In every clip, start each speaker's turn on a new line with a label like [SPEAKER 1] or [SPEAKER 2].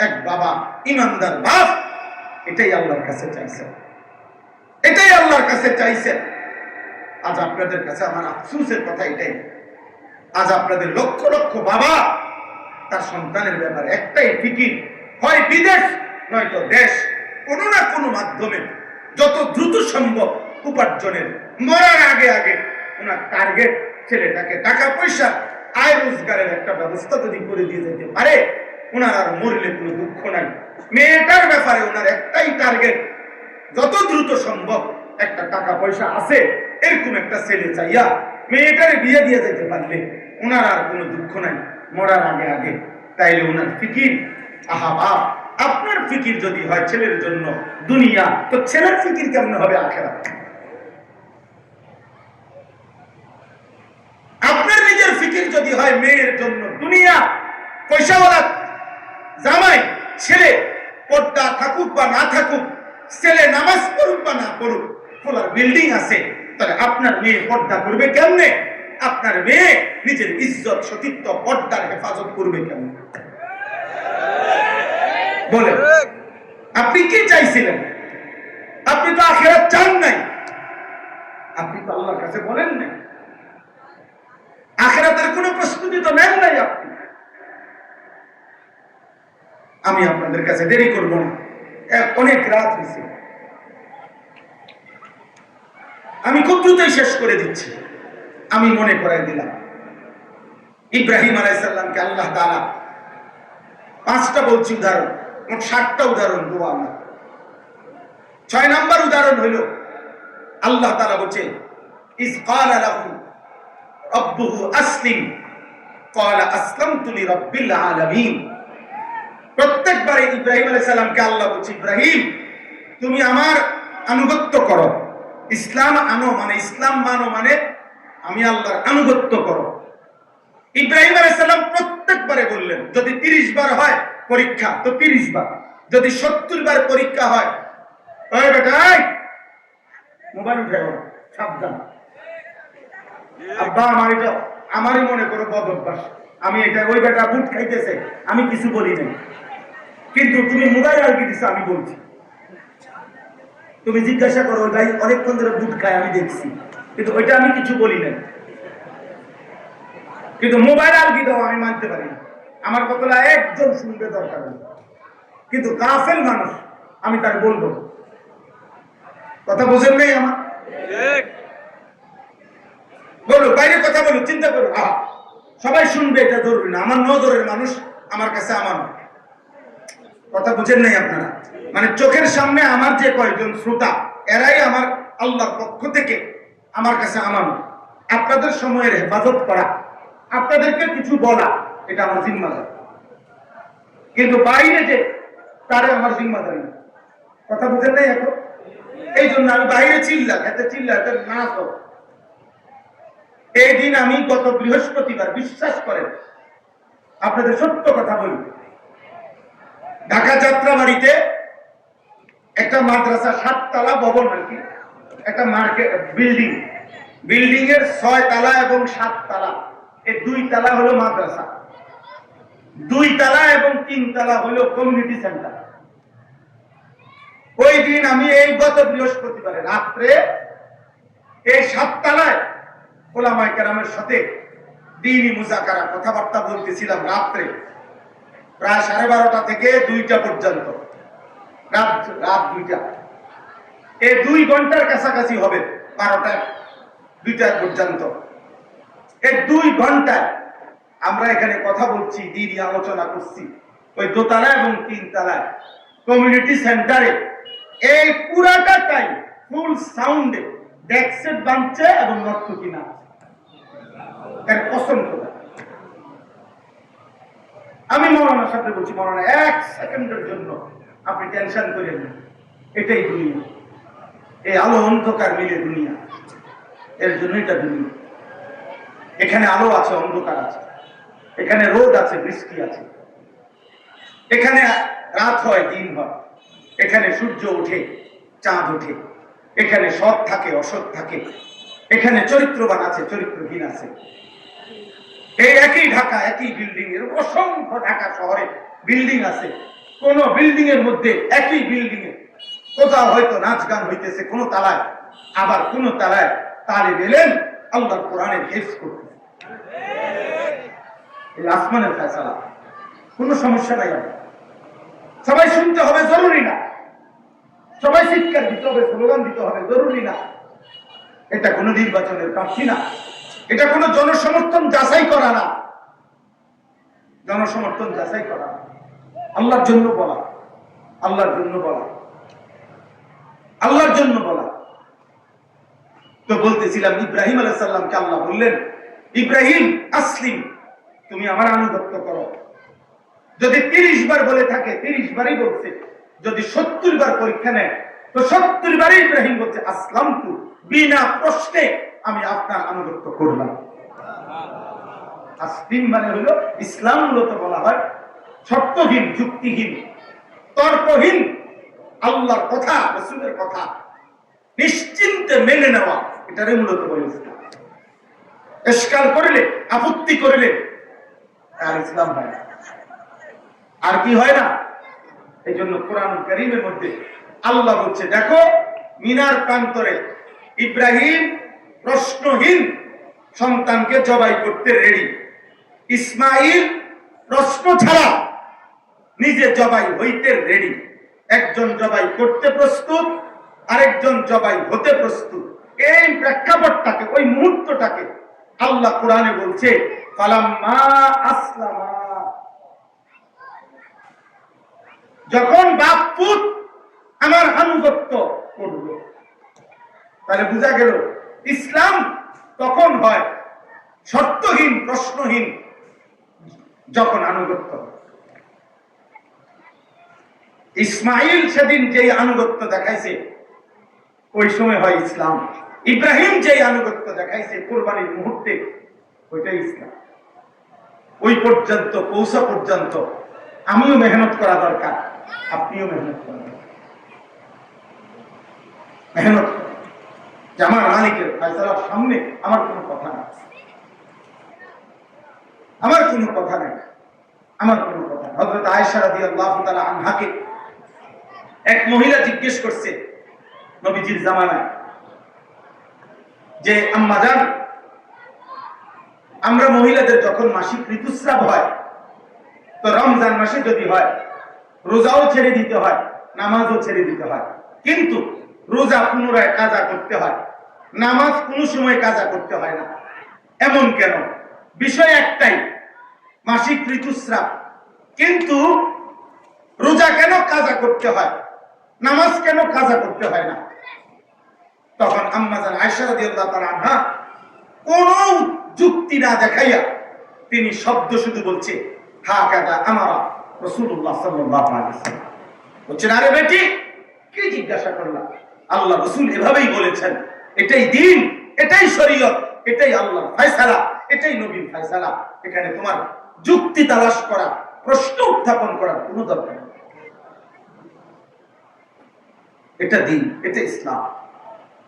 [SPEAKER 1] এক বাবা ইমানদার বাপ এটাই আল্লাহর কাছে চাইছেন, এটাই আল্লাহর কাছে চাইছেন। আজ আপনাদের কাছে আমার আফসোসের কথা এটাই, আজ আপনাদের লক্ষ লক্ষ বাবা তার সন্তানের ব্যাপারে একটাই ফিকির, হয় বিদেশ নয়তো দেশ, কোনো না কোনো মাধ্যমে যত দ্রুত সম্ভব উপার্জনের, মরার আগে আগে ওনার টার্গেট ছেলেটাকে টাকা পয়সা আয় রোজগারের একটা ব্যবস্থা যদি করে দিয়ে যেতে পারে, ওনার আর মরলে কোনো দুঃখ নাই। মেয়েটার ব্যাপারে ওনার একটাই টার্গেট, যত দ্রুত সম্ভব একটা টাকা পয়সা আছে এরকম একটা ছেলে চাইয়া মেয়েটারে বিয়ে দিয়ে যেতে পারলে ওনার আর কোনো দুঃখ নাই মরার আগে আগে। তাইলে ওনার ফিকির, আহা বাপ, আপনার ফিকির যদি হয় ছেলের জন্য দুনিয়া, তো ছেলের ফিকির কেমন হবে আখেরাত? আপনার নিজের ফিকির যদি হয় মেয়ের জন্য দুনিয়া, পয়সাওয়ালা জামাই ছেলে পর্দা থাকুক বা না থাকুক, ছেলে নামাজ পড়ুক বা না পড়ুক, খোলার বিল্ডিং আছে, তাহলে আপনার মেয়ে পর্দা করবে কেমনে? আপনার মেয়ে নিজের ইজ্জত সতীত্ব পর্দার হেফাজত করবে কেমনে? বলেন, আপনি কি চাইছিলেন? আপনি তো আখিরাত চান নাই, আপনি তো আল্লাহর কাছে বলেন নাই, আখিরাতের কোনো প্রস্তুতি তো নেন নাই আপনি। আমি আপনাদের কাছে দেরি করব না, অনেক রাত হয়েছে, আমি খুব দ্রুতই শেষ করে দিচ্ছি। আমি মনে করাই দিলাম, ইব্রাহিম আলাইহিস সালামকে আল্লাহ তাআলা 5টা বলছি উদাহরণ, মোট 7টা উদাহরণ দেবো আমরা। 6 নম্বর উদাহরণ হইল আল্লাহ তাআলা বলছে ইজ ক্বালা লাহু রাব্বুহু আসলিম ক্বালা আসলামতু লিরাব্বিল আলামিন। প্রত্যেকবারে ইব্রাহিম আলাইহিস সালামকে আল্লাহ বলছে, ইব্রাহিম তুমি আমার আনুগত্য করো, ইসলাম আনো, মানে ইসলাম মানো মানে আমি আল্লাহর আনুগত্য করো। ইব্রাহিম আলাইহিস সালাম প্রত্যেকবারে বললেন, যদি 30 বার হয় পরীক্ষা তো 30 বার, যদি 70 বার পরীক্ষা হয়, ওই বেটা মোবাইল উঠাও, সাবধান। আব্বা আমার এটা আমারই মনে করো বদ অভ্যাস, আমি এটা, ওই বেটা বুট খাইতেছে আমি কিছু বলি নাই, কিন্তু তুমি মোবাইল আর কি দিছো আমি বলছি। তুমি জিজ্ঞাসা করো ভাই অনেকক্ষণ ধরে বুট খায় আমি দেখছি, কিন্তু ওইটা আমি কিছু বলি নাই। কিন্তু মোবাইল আর কি দাও আমি মানতে পারি না, আমার কথাটা একজন শুনবে দরকার নেই, কিন্তু গাফেল মানুষ আমি তার বলবো। কথা বুঝেন নাই আমার? বলো বাইরে কথা বলো, চিন্তা করো, সবাই শুনবে এটা জরুরি না, আমার নজরের মানুষ আমার কাছে আমার কথা বুঝেন নাই আপনারা? মানে চোখের সামনে আমার যে কয়েকজন শ্রোতা, এরাই আমার আল্লাহর পক্ষ থেকে আমার কাছে আমার, আপনাদের সময়ের হেফাজত করা, আপনাদেরকে কিছু বলা, এটা আমার জিম্মাদারি, কিন্তু বাইরে যে তারে আমার জিম্মাদারি না। কথা বুঝেন নাই এখন? এই জন্য আমি বাইরে চিল্লা এতে না তো। এই দিন আমি গত বৃহস্পতিবার, বিশ্বাস করেন আপনাদের সত্য কথা বলি, ঢাকা যাত্রাবাড়িতে একটা মাদ্রাসা 7 তলা ভবন আর কি, একটা মার্কেট বিল্ডিং এর 6 তলা এবং 7 তলা, এই 2 তলা হলো মাদ্রাসা, 2 তলা এবং 3 তলা হলো কমিউনিটি সেন্টার। ওই দিন আমি এই গত বৃহস্পতিবারে রাত্রে এই 7 তলায় ওলামায়ে কেরামের সাথে দ্বীনি মুযাকারা কথাবার্তা বলতেছিলাম রাত্রে, প্রায় 12:30 থেকে 2টা পর্যন্ত, রাত 2টা, এই 2 ঘন্টার কাছাকাছি হবে, 12টা 2টা পর্যন্ত। এই 2 ঘন্টায় আমরা এখানে কথা বলছি, দ্বীনি আলোচনা করছি, ওই 2 তলা এবং 3 তলায় কমিউনিটি সেন্টারে। এই পুরাটা টাইম ফুল সাউন্ডে ডেক্সেট বাজছে এবং নর্তকী নাচ, এর কসম করে আমি মৌলানার সাথে বলছি, মৌলানা 1 সেকেন্ডের জন্য আপনি টেনশন করেন না, এটাই দুনিয়া, এই আলো অন্ধকার মিলে দুনিয়া, এর জন্য এটা দুনিয়া। এখানে আলো আছে, অন্ধকার আছে, এখানে রোদ আছে, বৃষ্টি আছে, এখানে রাত হয়, দিন হয়, এখানে সূর্য ওঠে, চাঁদ ওঠে, এখানে সৎ থাকে, অসৎ থাকে, এখানে চরিত্রবান আছে, চরিত্রহীন আছে। এই একই ঢাকা, একই বিল্ডিং এর অসংখ্য ঢাকা শহরে বিল্ডিং আছে, কোন বিল্ডিং এর মধ্যে, একই বিল্ডিং এ কোথাও হয়তো নাচ গান হইতেছে কোন তালায়, আবার কোন তালায় তালিব এলেম আল্লাহর কোরআনের হিফজ করতেছে। এই আসমানের ফয়সালা, কোনো সমস্যা নাই। সবাই শুনতে হবে জরুরি না, সবাই চিৎকার দিতে হবে, স্লোগান দিতে হবে জরুরি না। এটা কোনো নির্বাচনের প্রার্থী না, এটা কোনো জনসমর্থন যাচাই করা না, জনসমর্থন যাচাই করা না। আল্লাহর জন্য বলা, আল্লাহর জন্য বলা, আল্লাহর জন্য বলা। তো বলতেছিলাম, ইব্রাহিম আলাইহিস সালামকে আল্লাহ বললেন, ইব্রাহিম আসলিম, তুমি আমার আনুগত্য করো। যদি 30 বার বলে থাকে 30 বারই বলছে, যদি 70 বার পরীক্ষা নেয় তো 70 বারই ইব্রাহিম বলছে আসলামতু, বিনা প্রশ্নে আমি আপনার আনুগত্য করলাম। আসলিম মানে হলো ইসলাম, মূলত বলা হয় শর্তহীন, যুক্তিহীন, তর্কহীন আল্লাহর কথা, রাসূলের কথা নিশ্চিন্তে মেনে নেওয়া, এটারই মূলত বলে ইসলাম। ইশকাল করিলে, আপত্তি করিলে আর ইসলাম হয় না। আর কি হয় না? এই জন্য কোরআন কারীমের মধ্যে আল্লাহ বলছে, দেখো মিনার প্রান্তরে ইব্রাহিম প্রশ্নহীন সন্তানকে জবাই করতে রেডি। ইসমাইল প্রশ্ন ছাড়া নিজে জবাই হইতে রেডি। একজন জবাই করতে প্রস্তুত, আরেকজন জবাই হতে প্রস্তুত। এই প্রেক্ষাপটটাকে, ওই মুহূর্তটাকে আল্লাহ কোরআনে বলছে ফালাম্মা আসলামা, যখন বাপ পুত আমার আনুগত্য করলো। তাহলে বোঝা গেল ইসলাম তখন হয় শর্তহীন, প্রশ্নহীন, যখন আনুগত্য। ইসমাইল সেদিন যেই আনুগত্য দেখাইছে ওই সময় হয় ইসলাম। ইব্রাহিম যেই আনুগত্য দেখাইছে কুরবানির মুহূর্তে, ওইটাই ইসলাম। ওই পর্যন্ত পৌঁছা পর্যন্ত আমিও মেহনত করা দরকার, আপনিও মেহনত করা দরকার। মেহনত যে আমার মালিকের ফয়সালার সামনে আমার কোনো কথা নাই, আমার কোনো কথা নাই, আমার কোনো কথা। হযরত আয়েশা রাদিয়াল্লাহু তাআলা আনহাকে এক মহিলা জিজ্ঞেস করছে নবীজির জামানায় যে, আম্মা জান, আমরা মহিলাদের যখন মাসিক ঋতুস্রাব হয়, তো রমজান মাসে যদি হয় রোজাও ছেড়ে দিতে হয়, নামাজও ছেড়ে দিতে হয়, কিন্তু রোজা পুনরায় কাজা করতে হয়, নামাজ কোনো সময় কাজা করতে হয় না, এমন কেন? বিষয় একটাই, মাসিক ঋতুস্রাব, কিন্তু রোজা কেন কাজা করতে হয়, নামাজ কেন কাজা করতে হয় না? তখন আম্মা জান আয়েশা রাদিয়াল্লাহু তাআলা আনহা কোন যুক্তি না দেখাইয়া তিনি শব্দ শুধু বলছে হাকাদা আমারা রাসূলুল্লাহ সাল্লাল্লাহু আলাইহি ওয়াসাল্লাম। বলছেন, আরে বেটি, কি জিজ্ঞাসা করলা? আল্লাহ রাসূল এভাবেই বলেছেন, এটাই দ্বীন, এটাই শরীয়ত, এটাই আল্লাহর ফয়সালা, এটাই নবীর ফয়সালা। এখানে তোমার যুক্তি তালাশ করা, প্রশ্ন উত্থাপন করার কোনো দরকার নেই। এটা দ্বীন, এটা ইসলাম।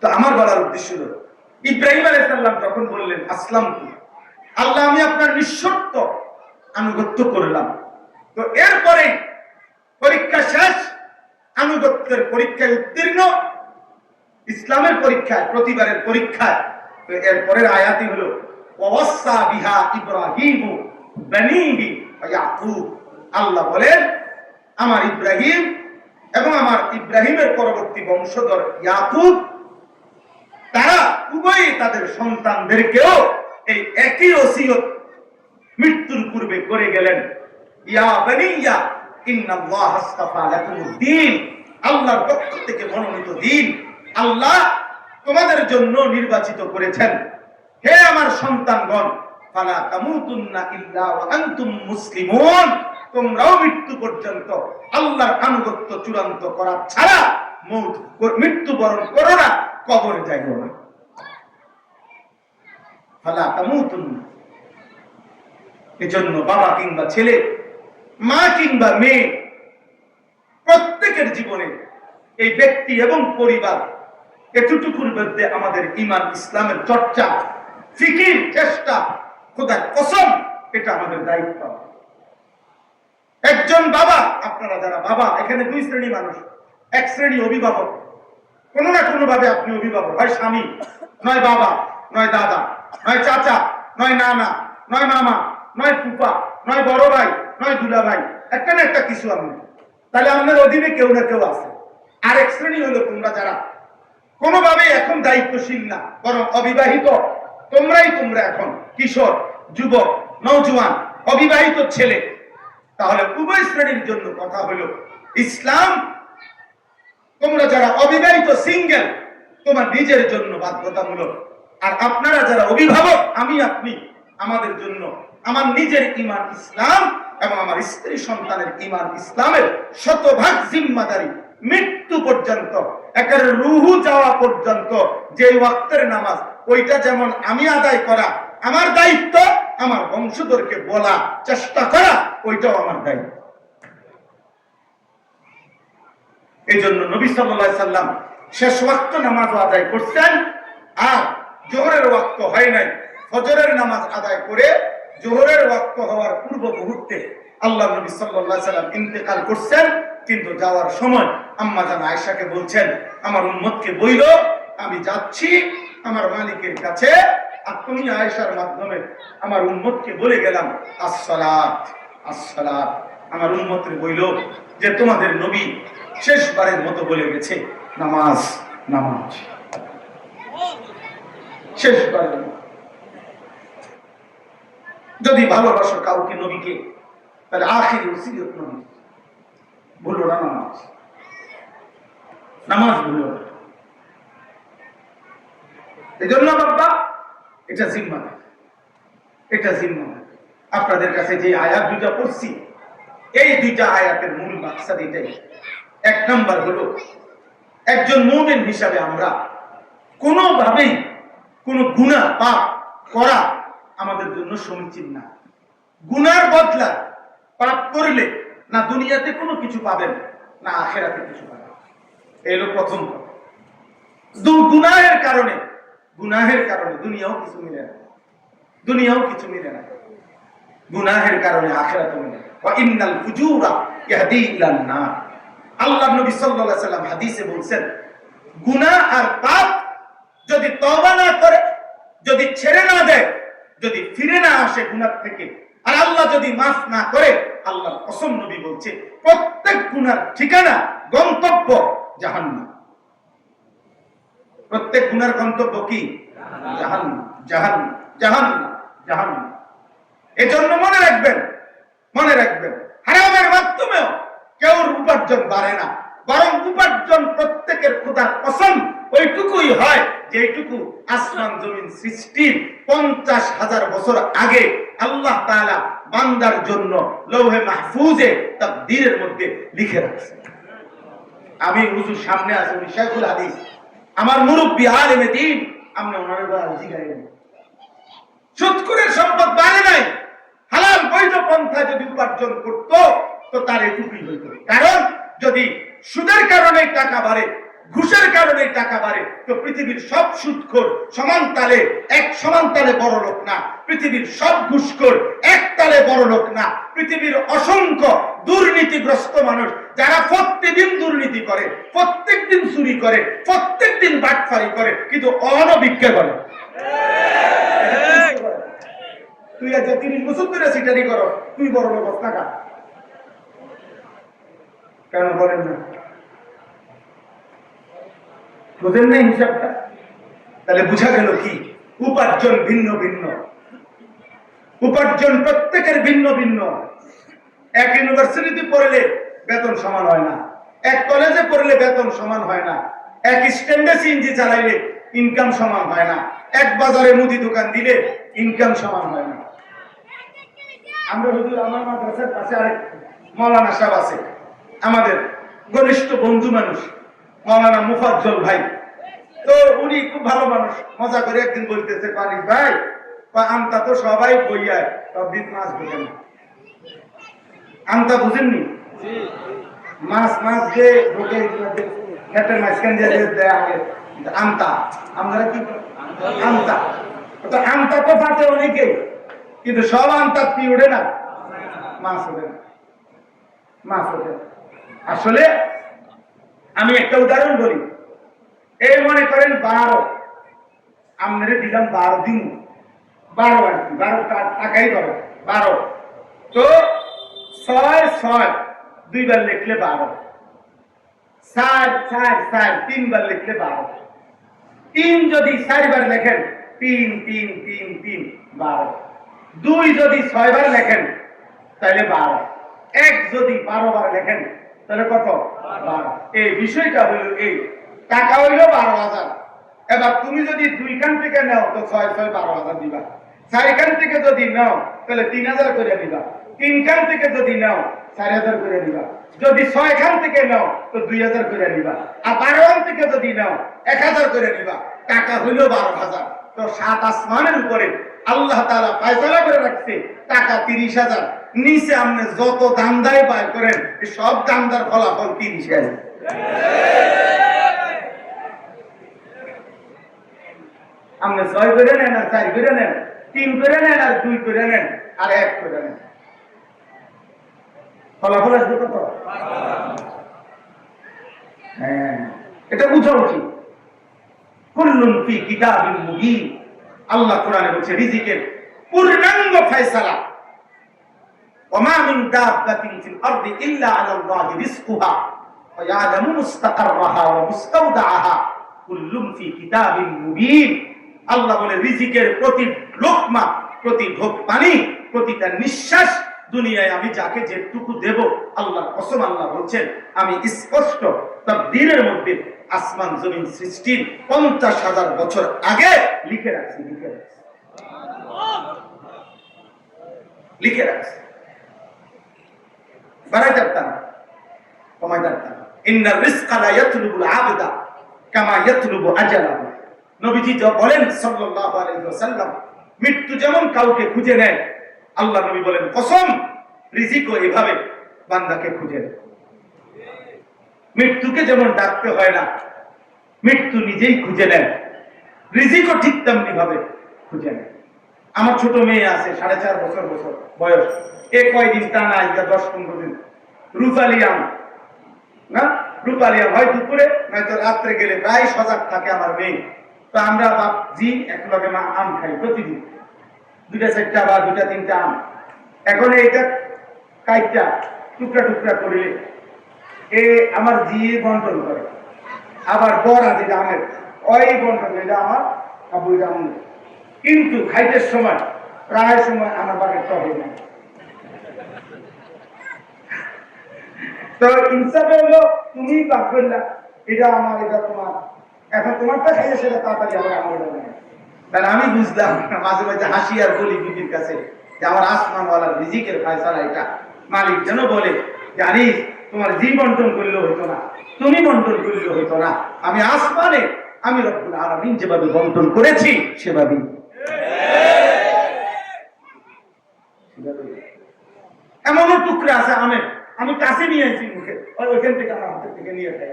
[SPEAKER 1] তো আমার বলার উদ্দেশ্য হলো, ইব্রাহিম আলাইহিস সালাম যখন বললেন আসলামতু, আল্লাহ আমি আপনার নিঃশর্ত আনুগত্য করলাম, তো এরপরে পরীক্ষা শেষ, আনুগত্যের পরীক্ষায় উত্তীর্ণ, ইসলামের পরীক্ষায়, প্রতিবারের পরীক্ষায়। তো এরপরের আয়াতই হলো ওয়াসা বিহা ইব্রাহিমু বানিহি ওয়া ইয়াকুব। আল্লাহ বলেন, আমার ইব্রাহিম এবং আমার ইব্রাহিমের পরবর্তী বংশধর ইয়াকুব, তারা উভয়ই তাদের সন্তানদেরকেও এই একই ওসিয়ত মৃত্যুর পূর্বে করে গেলেন, ইয়া বানিয়া ইন্নাল্লাহ আস্তাফা লাকুমুদ্দীন, আল্লাহর পক্ষ থেকে মনোনীত দিন আল্লাহ তোমাদের জন্য নির্বাচিত করেছেন। হে আমার সন্তানগণ, ফালা তামুতুন্না ইল্লা ওয়া আনতুম মুসলিমুন, তোমরাও মৃত্যু পর্যন্ত আল্লাহর আনুগত্য চূড়ান্ত করা ছাড়া মৃত্যুবরণ করো না, কবরে যাইও না। ফালা তামুতুন্না, এজন্য বাবা কিংবা ছেলে, মা কিংবা মেয়ে, প্রত্যেকের জীবনে এই ব্যক্তি এবং পরিবার, এতটুকুর মধ্যে আমাদের ঈমান ইসলামের চর্চা, ফিকির, চেষ্টা, খোদার কসম, এটা আমাদের দায়িত্ব। একজন বাবা, আপনারা যারা বাবা, এখানে দুই শ্রেণী মানুষ। এক শ্রেণী অভিভাবক, কোনো না কোনো ভাবে আপনি অভিভাবক, হয় স্বামী, নয় বাবা, নয় দাদা, নয় চাচা, নয় নানা, নয় মামা, নয় ফুপা, নয় বড় ভাই, নয় দুলা ভাই, একটা না একটা কিছু আপনি। তাহলে আপনার অধীনে কেউ না কেউ আছে। আর এক শ্রেণী হলো তোমরা যারা কোনোভাবেই এখন দায়িত্বশীল না, বরং অবিবাহিত। তোমরা এখন কিশোর, যুবক, নওজোয়ান, অবিবাহিত ছেলে। তাহলে উভয় শ্রেণীর জন্য কথা হলো, ইসলাম তোমরা যারা অবিবাহিত সিঙ্গেল, তোমার নিজের জন্য বাধ্যতামূলক। আর আপনারা যারা অভিভাবক, আমি আপনি, আমাদের জন্য আমার নিজের ঈমান ইসলাম এবং আমার স্ত্রী সন্তানের ঈমান ইসলামের শতভাগ জিম্মাদারি, মৃত্যু পর্যন্ত, একেবারে রুহু যাওয়া পর্যন্ত যে ওয়াক্তের নামাজ, ওইটা যেমন আমি আদায় করা আমার দায়িত্ব, আমার বংশধরকে বলা চেষ্টা করা ওইটাও আমার দায়িত্ব। এই জন্য নবী সাল্লাল্লাহু আলাইহি সাল্লাম শেষ ওয়াক্ত নামাজ আদায় করছেন, আর জোহরের ওয়াক্ত হয় নাই, ফজরের নামাজ আদায় করে জোহরের ওয়াক্ত হওয়ার পূর্ব মুহূর্তে আল্লাহ নবী সাল্লাল্লাহু আলাইহি সাল্লাম ইন্তেকাল করছেন। কিন্তু যাওয়ার সময় আম্মা জান আয়েশাকে বলছেন, আমার উম্মতকে বইলো আমি যাচ্ছি আমার মালিকের কাছে, আর তুমি আয়েশার মাধ্যমে আমার উম্মতকে বলে গেলাম আসসালাত আসসালাত। আমার উম্মতকে বইলো যে তোমাদের নবী শেষবারের মতো বলে গেছে নামাজ নামাজ, শেষবারের মতো। যদি ভালোবাসো কাউকে নবীকে, তাহলে আখির ওসিয়ত নবী, ভুলো না নামাজ, নামাজ ভুলো না। এই জন্য বাবা, এটা জিম্মা, এটা জিম্মা। আপনাদের কাছে যে আয়াত দুইটা পড়ছি, এই দুইটা আয়াতের মূল মাকসাদ এটাই। এক নাম্বার হলো, একজন মুমিন হিসাবে আমরা কোনোভাবেই কোনো গুনাহ পাপ করা আমাদের জন্য সমীচীন না। গুনার বদলা পাপ করলে না দুনিয়াতে কোনো কিছু পাবেন, না আখিরাতে কিছু পাবেন। এই হলো প্রথম কথা। গুনাহের কারণে দুনিয়াও কিছু মিলে না, দুনিয়াও কিছু মিলে না, গুনাহের কারণে আখিরাতে মিলে। ওয়া ইন্নাল ফুজুরা ইয়াহদি ইলান নার। আল্লাহ নবী সাল্লাল্লাহু আলাইহি সাল্লাম হাদিসে বলেন, গুনাহ আর পাপ যদি তওবা না করে, যদি ছেড়ে না দেয়, যদি ফিরে না আসে গুনাহ থেকে, আর আল্লাহ যদি মাফ না করে, আল্লাহর কসম নবী বলছে প্রত্যেক গুনার ঠিকানা, গন্তব্য জাহান্নাম। প্রত্যেক গুনার গন্তব্য কি? জাহান্নাম, জাহান্নাম, জাহান্নাম, জাহান্নাম। এজন্য মনে রাখবেন, মনে রাখবেন, হারামের মাধ্যমেও কেউ উপার্জন বাড়ে না, বরং উপার্জন প্রত্যেকের খোদার কসম ওইটুকুই হয় যেটুকু আসমান জমিন সৃষ্টির 50,000 বছর আগে আল্লাহ তাআলা বান্দার জন্য লৌহে মাহফুজে তাকদীরের মধ্যে লিখে রাখছেন। আমি হুজুর সামনে আছি, উনি শাইখুল হাদিস, আমার মুরব্বি আলেমে দ্বীন, আমরা ওনার বারে জিগাইলেন। সুদখোরের সম্পদ বাড়ে নাই, হালাল বৈধ পন্থা যদি উপার্জন করত তো তার এটুকুই হইত। কারণ যদি সুদের কারণে টাকা বাড়ে, ঘুষের কারণে টাকা বাড়ে, তো পৃথিবীর সব সুদখোর সমান তালে বড় লোক না, পৃথিবীর সব ঘুষখোর এক তালে বড় লোক না। পৃথিবীর অসংখ্য দুর্নীতিগ্রস্ত মানুষ যারা প্রত্যেকদিন দুর্নীতি করে, প্রত্যেকদিন চুরি করে, প্রত্যেকদিন বাটফারি করে, কিন্তু অনভিজ্ঞ বলে। তুই আজ 30 বছর ধরে সিটারি করো, তুই বড় লোক টাকা কেন বলেন না? বুঝেন না হিসাবটা? তাহলে বুঝা গেল কি, উপার্জন ভিন্ন ভিন্ন, উপার্জন প্রত্যেকের ভিন্ন ভিন্ন। এক ইউনিভার্সিটিতে পড়লে বেতন সমান হয় না, এক কলেজে পড়লে বেতন সমান হয় না, এক স্ট্যান্ডে সিএনজি চালাইলে ইনকাম সমান হয় না, এক বাজারে মুদি দোকান দিলে ইনকাম সমান হয় না। আমরা হুজুর, আমার মাদ্রাসার পাশে আরেক মাওলানা সাহেব আছে, আমাদের ঘনিষ্ঠ বন্ধু মানুষ, মাওলানা মুফাজ্জল ভাই। তো উনি খুব ভালো মানুষ, মজা করে একদিন বলতেছে, পারিস ভাই, আমতা তো সবাই বইয়ায়, সবদিন মাছ বোঝে না। আমতা বুঝেননি? মাছ যে ঢোকে খেটের মাঝখান দিয়ে দেয় আগে, আমতা। আপনারা কি আমতা? তো আমতা তো পাতে অনেকে, কিন্তু সব আমতা কি ওঠে না, মাছ ওঠে না। মাফ হতে। আসলে আমি একটা উদাহরণ বলি, এই মনে করেন 12 আমরা দিলাম 12 দিন, 12 আর কি 12 টাকাই ধরো 12, তো 6 দুইবার লিখলে 12, 4 তিনবার লিখলে 12, 3 যদি 4 বার লেখেন 3 3 3 3 12, 2 যদি 6 বার লেখেন তাহলে 12, 1 যদি 12 বার লেখেন তাহলে কত? 12। এই বিষয়টা হলো এই, টাকা হইল 12,000। এবার তুমি যদি 2 খান থেকে নাও তো 6 6 12,000 দিবা, 4 খান থেকে যদি নাও তাহলে 3,000 করে দিবা, 3 খান থেকে যদি নাও 4,000 করে দিবা, যদি 6 খান থেকে নাও তো 2,000 করে দিবা, আর 12 খান থেকে যদি নাও 1,000 করে দিবা। টাকা হইল 12,000। তো 7 আসমানের উপরে আল্লাহ তাআলা ফয়সালা করে রাখছে টাকা 30,000। নিচে আপনি যত দামদাই পায় করেন সব দামদার ফলাফল 30,000। আপনি 6 করে নেন আর 4 করে নেন, 3 করে নেন আর 2 করে নেন আর 1 করে নেন, ফলাফল আসবে কত? হ্যাঁ, এটা বুঝা উচিত। কুল্লুন ফি কিতাবিন মুবিন, আল্লাহ কোরআনে বলছে রিজিকের পূর্ণাঙ্গ ফয়সালা। ওমা মিন দাব্বাতিন ফিল আরদি ইল্লা আলাল্লাহি রিজকুহা ওয়া ইয়ালামু মুস্তাকাররাহা ওয়া মুস্তাওদাআহা কুল্লুন ফি কিতাবিন মুবিন। আল্লাহ বলে রিজিকের প্রতি লোকমা, প্রতি ঢোক পানি, প্রতিটা নিঃশ্বাস দুনিয়ায় আমি যাকে যেটুকু দেব, আল্লাহর কসম আল্লাহ বলছেন আমি স্পষ্ট তাকদীরের মধ্যে আসমান জমিন সৃষ্টির 50,000 বছর আগে লিখে রাখছি, লিখে রাখছি। বাড়াই যাবতাম, কমাই যাবতাম। ইন্নার রিজকা লা ইয়াতলুবুল আবদা কামা ইয়াতলুবু আজালাহু। নবীজি যা বলেন সাল্লাল্লাহু আলাইহি ওয়াসাল্লাম, মৃত্যু যেমন কাউকে খুঁজে নেয়, আল্লাহ নবী বলেন কসম রিজিকও এভাবে বান্দাকে খুঁজে নেয়। মৃত্যুকে যেমন ডাকতে হয় না, মৃত্যু নিজেই খুঁজে নেয়, রিজিকও ঠিক তেমনি ভাবে খুঁজে নেয়। আমার ছোট মেয়ে আছে 4.5 বছর বয়স, এ কয়দিন টানা 10-15 দিন রূপালিয়াম না, রূপালিয়াম হয় দুপুরে নয়তো রাত্রে গেলে প্রায় সজাগ থাকে আমার মেয়ে। তো আমরা বাপজি একলগে আম খাই প্রতিদিন, 2-4টা বা 2-3টা আম। এখন এইটা কাইটা টুকরা টুকরা করলে এ আমার জি বন্টন করে, আবার বড়া যেটা আমের ওই বন্টন, এটা আমার আবুল জামুন। কিন্তু খাইতের সময় প্রায় সময় আমার বাড়ির তো হয় না। তো ইনসাফে হলো তুমি বাদ করলা, এটা আমার, এটা তোমার, এখন তোমারটা খাইয়ে সেটা তাড়াতাড়ি আবার আমার হবে না। তাহলে আমি বুঝলাম, মাঝে মাঝে হাসি আর বলি বিবির কাছে যে আমার আসমানওয়ালার রিজিকের ফয়সালা এটা। মালিক যেন বলে জানিস তোমার জি বন্টন করলে হইতো না, তুমি বন্টন করলে হইতো না, আমি আসমানে আমি রব্বুল আলামিন যেভাবে বন্টন করেছি সেভাবেই। এমনও টুকরা আছে আমের, আমি কাছে নিয়ে আসি মুখে, ওইখান থেকে আমার হাতের থেকে নিয়ে খাই,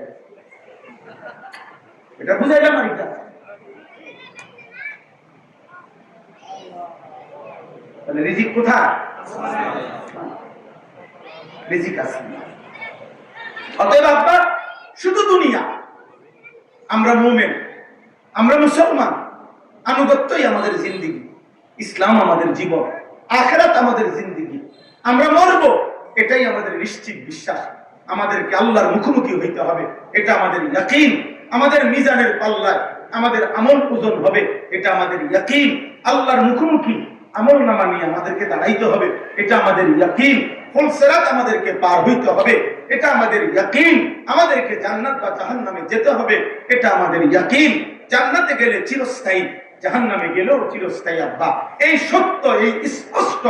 [SPEAKER 1] এটা বুঝাইলাম আর এটা। তাহলে রিজিক কোথায়? রিজিক আছে। অতএব আপনার শুধু দুনিয়া, আমরা মুমিন, আমরা মুসলমান, আনুগত্যই আমাদের জিন্দেগি, ইসলাম আমাদের জীবন, আখিরাত আমাদের জিন্দেগি, আমরা মরব এটাই আমাদের নিশ্চিত বিশ্বাস। আমাদেরকে আল্লাহর মুখোমুখি হইতে হবে, এটা আমাদের ইয়াকিন। আমাদের মিজানের পাল্লায় আমাদের আমল ওজন হবে, এটা আমাদের ইয়াকিন। আল্লাহর মুখোমুখি আমল নামা নিয়ে আমাদেরকে দাঁড়াইতে হবে, এটা আমাদের ইয়াকিন। ফুলসিরাত আমাদেরকে পার হইতে হবে, এটা আমাদের ইয়াকিন। আমাদেরকে জান্নাত বা জাহান্নামে যেতে হবে, এটা আমাদের ইয়াকিন। জান্নাতে গেলে চিরস্থায়ী, জাহান্নামে গেলেও চিরস্থায়ী। আব্বা এই সত্য, এই স্পষ্ট।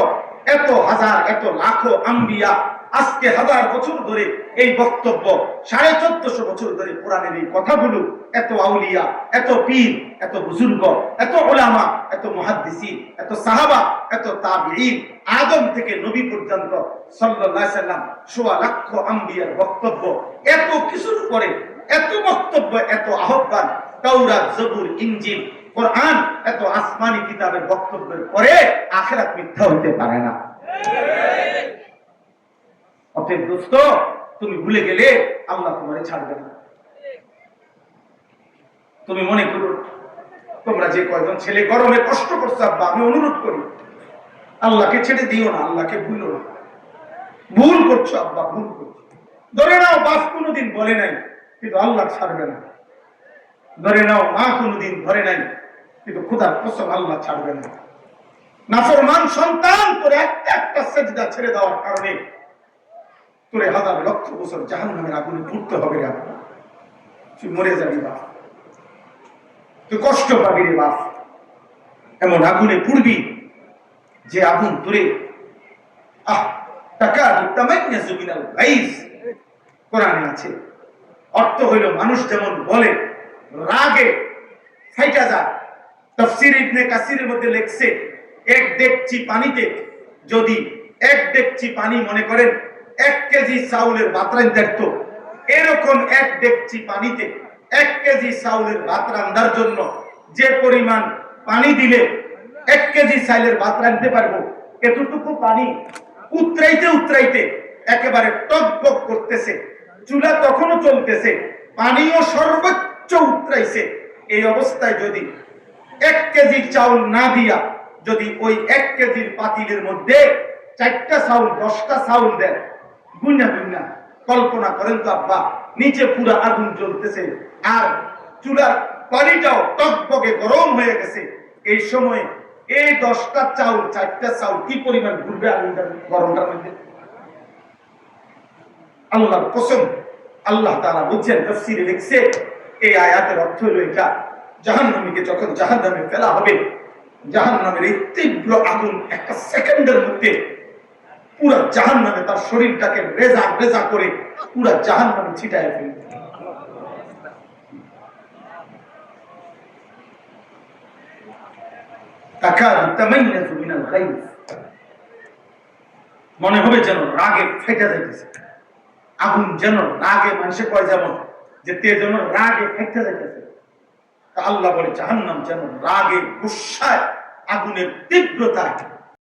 [SPEAKER 1] এত হাজার, এত লাখো আম্বিয়া আজকে 1000 বছর ধরে এই বক্তব্য, 1450 বছর ধরে কোরআনের এই কথাগুলো, এত আউলিয়া, এত পীর, এত বুজুর্গ, এত উলামা, এত মুহাদ্দিসিন, এত সাহাবা, এত তাবিঈন, আদম থেকে নবী পর্যন্ত সাল্লাল্লাহু আলাইহি সাল্লাম, 1.25 লাখ আম্বিয়ার বক্তব্য, এত কিছুর পরে এত বক্তব্য, এত আহ্বান, তাওরাত, জবুর, ইনজিল, কোরআন, এত আসমানি কিতাবের বক্তব্যের পরে আখিরাত মিথ্যা হইতে পারে না। অতএব দোস্ত, তুমি ভুলে গেলে আল্লাহ তোমারে ছাড়বে না। তুমি মনে করো তোমরা যে কয়জন ছেলে গরমে কষ্ট করছো, আব্বা আমি অনুরোধ করি আল্লাহকে ছেড়ে দিও না, আল্লাহকে ভুলো না। ভুল করছো আব্বা, ভুল করছো। ধরে নাও বাপ কোনোদিন বলে নাই, কিন্তু আল্লাহ ছাড়বে না। ধরে নাও মা কোনোদিন ধরে নাই, কিন্তু খোদার কসম আল্লাহ ছাড়বে না। নাফরমান সন্তান তোর একটা একটা সেজদা ছেড়ে দেওয়ার কারণে তোরে হাজার লক্ষ বছর জাহান্নামের আগুনে পুড়তে হবে রে আব্বা। তুই মরে যাবি বাপ, তুই কষ্ট পাবি রে বাপ। এমন আগুনে পুড়বি যে আগুন তোরে কোরআনে আছে। অর্থ হইল মানুষ যেমন বলে রাগে ফাইটা যায়। তাফসীর ইবনে কাসিরের মধ্যে লেখছে এক ডেকচি পানিতে যদি এক ডেকচি পানি মনে করেন 1 কেজি চাউলের ভাত রাঁধতো, এরকম এক ডেকচি পানিতে 1 কেজি চাউলের ভাত রান্নার জন্য যে পরিমাণ পানি দিলে 1 কেজি চাউলের ভাত রাঁধতে পারবো, এতটুকু পানি উতরাইতে উতরাইতে একেবারে টকবক করতেছে, চুলা তখনও চলতেছে, পানিও সর্বোচ্চ উতরাইছে। এই অবস্থায় যদি 1 কেজি চাউল না দিয়া যদি ওই 1 কেজির পাতিলের মধ্যে 4টা চাউল 10টা চাউল দেয়, গুন্না গুন্না কল্পনা করেন তো আব্বা, নিচে পুরো আগুন জ্বলতেছে আর চুলার পানিটাও টকবকে গরম হয়ে গেছে। এই সময় এই 10টা চাউল 4টা চাউল কি পরিমাণ ঘুরবে আগুনটা গরমটার মধ্যে। আল্লাহর কসম, আল্লাহ তাআলা বলেন, তাফসীরে লিখছে এই আয়াতের অর্থ হলো এটা, জাহান্নামীকে যখন জাহান্নামে ফেলা হবে, জাহান্নামের এই তীব্র আগুন একটা সেকেন্ডের মধ্যে পুরো জাহান্নামে তার শরীরটাকে রেজা রেজা করে পুরো জাহান্নামে ছিটায় ফেলবে। মনে হবে যেন রাগে ফেটে যাইতেছে, আগুন যেন রাগে, মানুষে কয় যেমন যে তে যেন রাগে ফেটে যাইতেছে। আল্লাহ বলে জাহান্নাম যেন রাগে গুসায় আগুনের তীব্রতায়